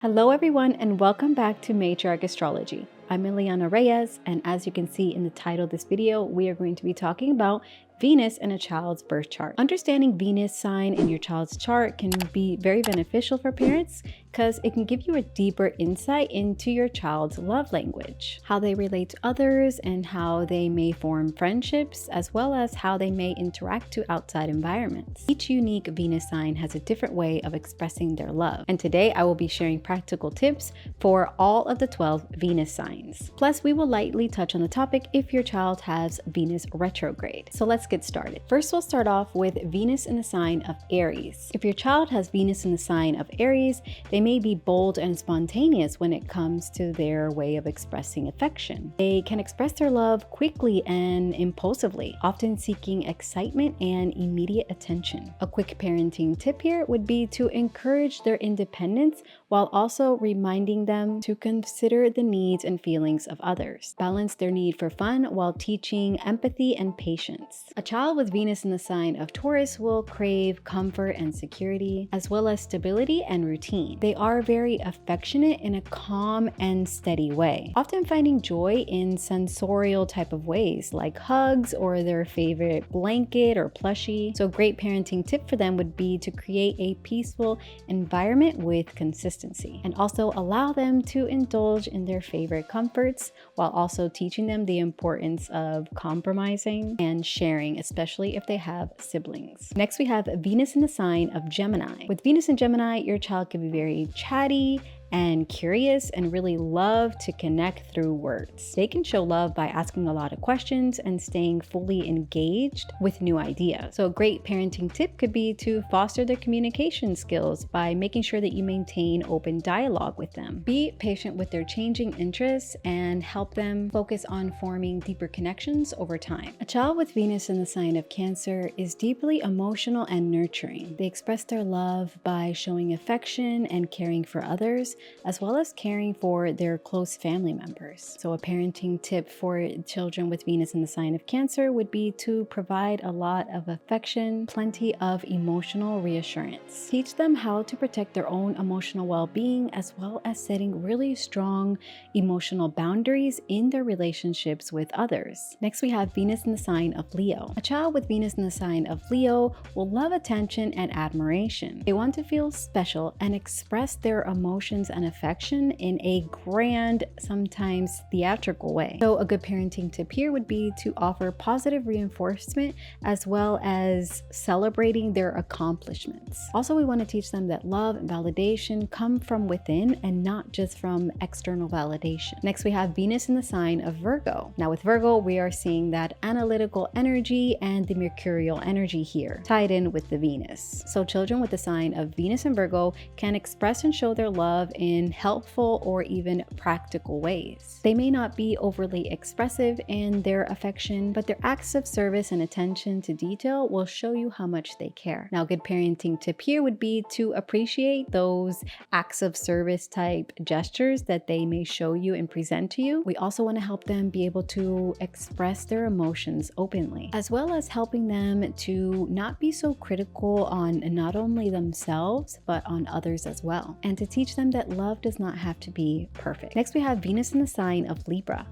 Hello everyone and welcome back to Matriarch Astrology. I'm Ileana Reyes, and as you can see in the title of this video, we are going to be talking about Venus in a child's birth chart. Understanding Venus sign in your child's chart can be very beneficial for parents because it can give you a deeper insight into your child's love language, how they relate to others, and how they may form friendships, as well as how they may interact to outside environments. Each unique Venus sign has a different way of expressing their love, and today I will be sharing practical tips for all of the 12 Venus signs. Plus, we will lightly touch on the topic if your child has Venus retrograde. So let's get started. First, we'll start off with Venus in the sign of Aries. If your child has Venus in the sign of Aries, they may be bold and spontaneous when it comes to their way of expressing affection. They can express their love quickly and impulsively, often seeking excitement and immediate attention. A quick parenting tip here would be to encourage their independence while also reminding them to consider the needs and feelings of others. Balance their need for fun while teaching empathy and patience. A child with Venus in the sign of Taurus will crave comfort and security, as well as stability and routine. They are very affectionate in a calm and steady way, often finding joy in sensorial type of ways like hugs or their favorite blanket or plushie. So a great parenting tip for them would be to create a peaceful environment with consistency, and also allow them to indulge in their favorite comforts while also teaching them the importance of compromising and sharing, especially if they have siblings. Next, we have Venus in the sign of Gemini. With Venus in Gemini, your child can be very chatty and curious and really love to connect through words. They can show love by asking a lot of questions and staying fully engaged with new ideas. So a great parenting tip could be to foster their communication skills by making sure that you maintain open dialogue with them. Be patient with their changing interests and help them focus on forming deeper connections over time. A child with Venus in the sign of Cancer is deeply emotional and nurturing. They express their love by showing affection and caring for others, as well as caring for their close family members. So a parenting tip for children with Venus in the sign of Cancer would be to provide a lot of affection, plenty of emotional reassurance. Teach them how to protect their own emotional well-being, as well as setting really strong emotional boundaries in their relationships with others. Next, we have Venus in the sign of Leo. A child with Venus in the sign of Leo will love attention and admiration. They want to feel special and express their emotions and affection in a grand, sometimes theatrical way. So a good parenting tip here would be to offer positive reinforcement as well as celebrating their accomplishments. Also, we want to teach them that love and validation come from within and not just from external validation. Next, we have Venus in the sign of Virgo. Now with Virgo, we are seeing that analytical energy and the mercurial energy here tied in with the Venus. So children with the sign of Venus and Virgo can express and show their love in helpful or even practical ways. They may not be overly expressive in their affection, but their acts of service and attention to detail will show you how much they care. Now, a good parenting tip here would be to appreciate those acts of service type gestures that they may show you and present to you. We also want to help them be able to express their emotions openly, as well as helping them to not be so critical on not only themselves, but on others as well, and to teach them that love does not have to be perfect. Next, we have Venus in the sign of Libra.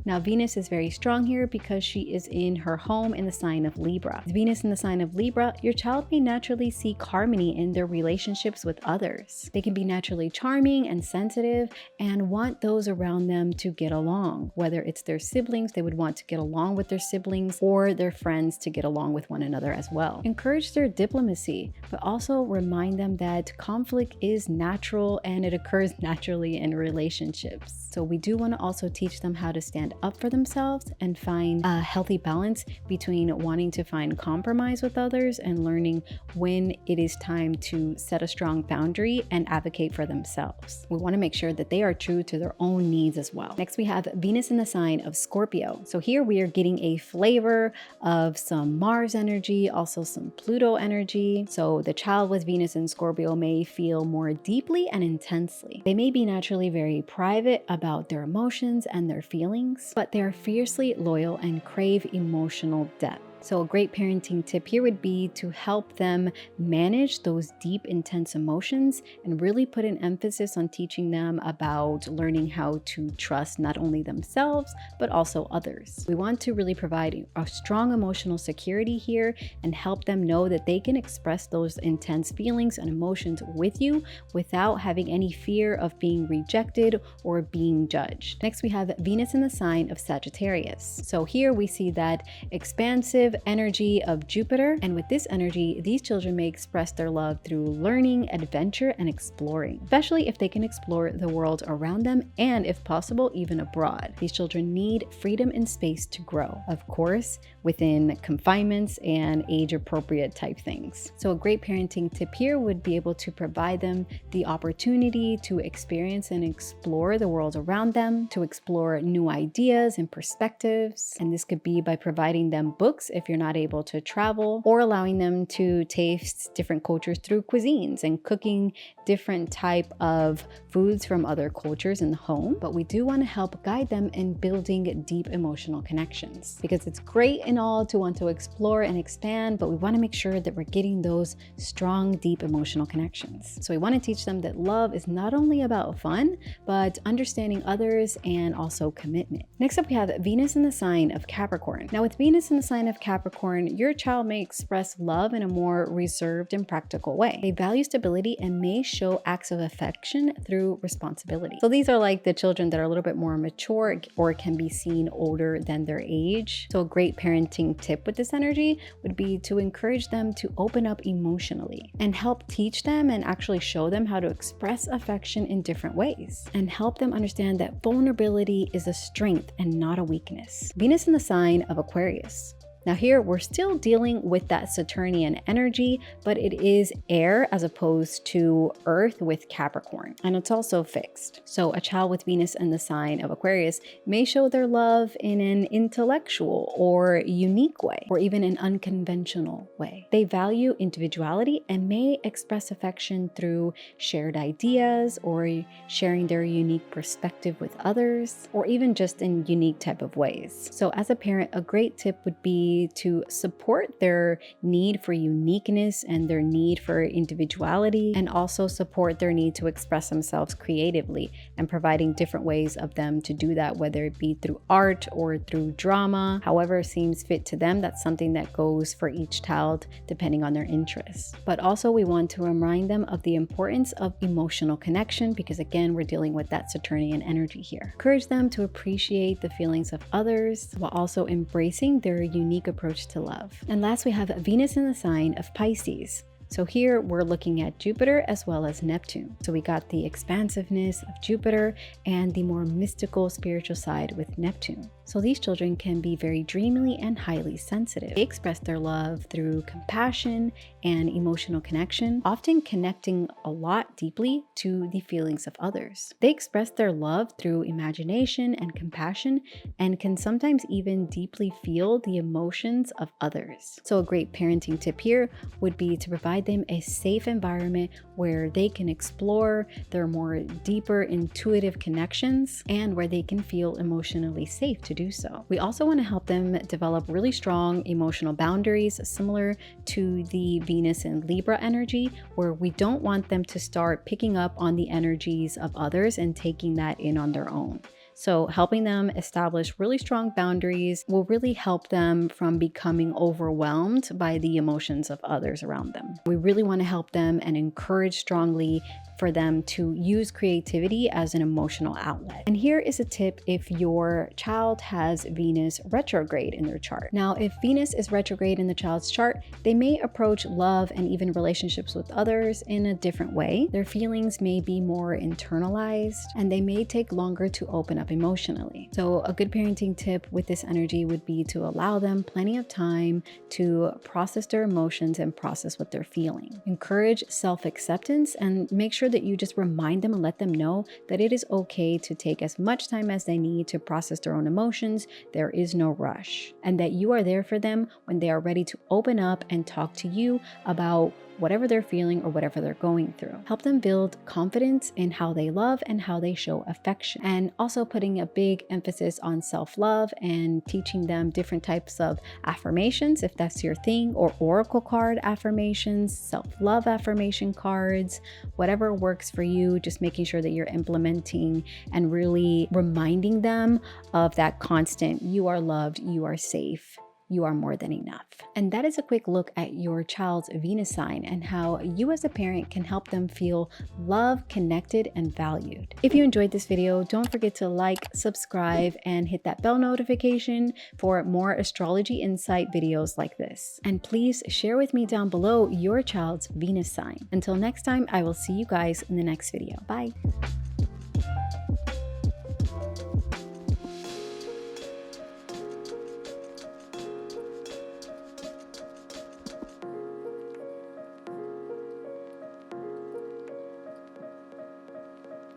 Now, Venus is very strong here because she is in her home in the sign of Libra. With Venus in the sign of Libra, your child may naturally seek harmony in their relationships with others. They can be naturally charming and sensitive and want those around them to get along. Whether it's their siblings, they would want to get along with their siblings, or their friends to get along with one another as well. Encourage their diplomacy, but also remind them that conflict is natural and it occurs naturally in relationships. So we do want to also teach them how to stand up for themselves and find a healthy balance between wanting to find compromise with others and learning when it is time to set a strong boundary and advocate for themselves. We want to make sure that they are true to their own needs as well. Next, we have Venus in the sign of Scorpio. So here we are getting a flavor of some Mars energy, also some Pluto energy. So the child with Venus in Scorpio may feel more deeply and intensely. They may be naturally very private about their emotions and their feelings, but they are fiercely loyal and crave emotional depth. So a great parenting tip here would be to help them manage those deep, intense emotions and really put an emphasis on teaching them about learning how to trust not only themselves, but also others. We want to really provide a strong emotional security here and help them know that they can express those intense feelings and emotions with you without having any fear of being rejected or being judged. Next, we have Venus in the sign of Sagittarius. So here we see that expansive energy of Jupiter, and with this energy, these children may express their love through learning, adventure, and exploring, especially if they can explore the world around them and, if possible, even abroad. These children need freedom and space to grow, of course, within confinements and age-appropriate type things. So a great parenting tip here would be able to provide them the opportunity to experience and explore the world around them, to explore new ideas and perspectives. And this could be by providing them books if you're not able to travel, or allowing them to taste different cultures through cuisines and cooking different type of foods from other cultures in the home. But we do want to help guide them in building deep emotional connections, because it's great and all to want to explore and expand, but we want to make sure that we're getting those strong, deep emotional connections. So we want to teach them that love is not only about fun, but understanding others and also commitment. Next up, we have Venus in the sign of Capricorn. Now, with Venus in the sign of Capricorn, your child may express love in a more reserved and practical way. They value stability and may show acts of affection through responsibility. So these are like the children that are a little bit more mature or can be seen older than their age. So a great parenting tip with this energy would be to encourage them to open up emotionally and help teach them and actually show them how to express affection in different ways, and help them understand that vulnerability is a strength and not a weakness. Venus in the sign of Aquarius. Now here, we're still dealing with that Saturnian energy, but it is air as opposed to earth with Capricorn, and it's also fixed. So a child with Venus in the sign of Aquarius may show their love in an intellectual or unique way, or even an unconventional way. They value individuality and may express affection through shared ideas or sharing their unique perspective with others, or even just in unique type of ways. So as a parent, a great tip would be to support their need for uniqueness and their need for individuality, and also support their need to express themselves creatively, and providing different ways of them to do that, whether it be through art or through drama, however seems fit to them. That's something that goes for each child depending on their interests. But also we want to remind them of the importance of emotional connection, because again, we're dealing with that Saturnian energy here. Encourage them to appreciate the feelings of others while also embracing their unique approach to love. And last, we have Venus in the sign of Pisces. So here we're looking at Jupiter as well as Neptune. So we got the expansiveness of Jupiter and the more mystical spiritual side with Neptune. So these children can be very dreamy and highly sensitive. They express their love through compassion and emotional connection, often connecting a lot deeply to the feelings of others. They express their love through imagination and compassion, and can sometimes even deeply feel the emotions of others. So a great parenting tip here would be to provide them a safe environment where they can explore their more deeper intuitive connections, and where they can feel emotionally safe to do so. We also want to help them develop really strong emotional boundaries, similar to the Venus and Libra energy, where we don't want them to start picking up on the energies of others and taking that in on their own. So helping them establish really strong boundaries will really help them from becoming overwhelmed by the emotions of others around them. We really want to help them and encourage strongly for them to use creativity as an emotional outlet. And here is a tip if your child has Venus retrograde in their chart. Now, if Venus is retrograde in the child's chart, they may approach love and even relationships with others in a different way. Their feelings may be more internalized, and they may take longer to open up emotionally. So a good parenting tip with this energy would be to allow them plenty of time to process their emotions and process what they're feeling. Encourage self-acceptance, and make sure that you just remind them and let them know that it is okay to take as much time as they need to process their own emotions. There is no rush, and that you are there for them when they are ready to open up and talk to you about whatever they're feeling or whatever they're going through. Help them build confidence in how they love and how they show affection. And also putting a big emphasis on self-love and teaching them different types of affirmations, if that's your thing, or oracle card affirmations, self-love affirmation cards, whatever works for you. Just making sure that you're implementing and really reminding them of that constant, you are loved, you are safe, you are more than enough. And that is a quick look at your child's Venus sign and how you as a parent can help them feel loved, connected, and valued. If you enjoyed this video, don't forget to like, subscribe, and hit that bell notification for more astrology insight videos like this. And please share with me down below your child's Venus sign. Until next time, I will see you guys in the next video. Bye.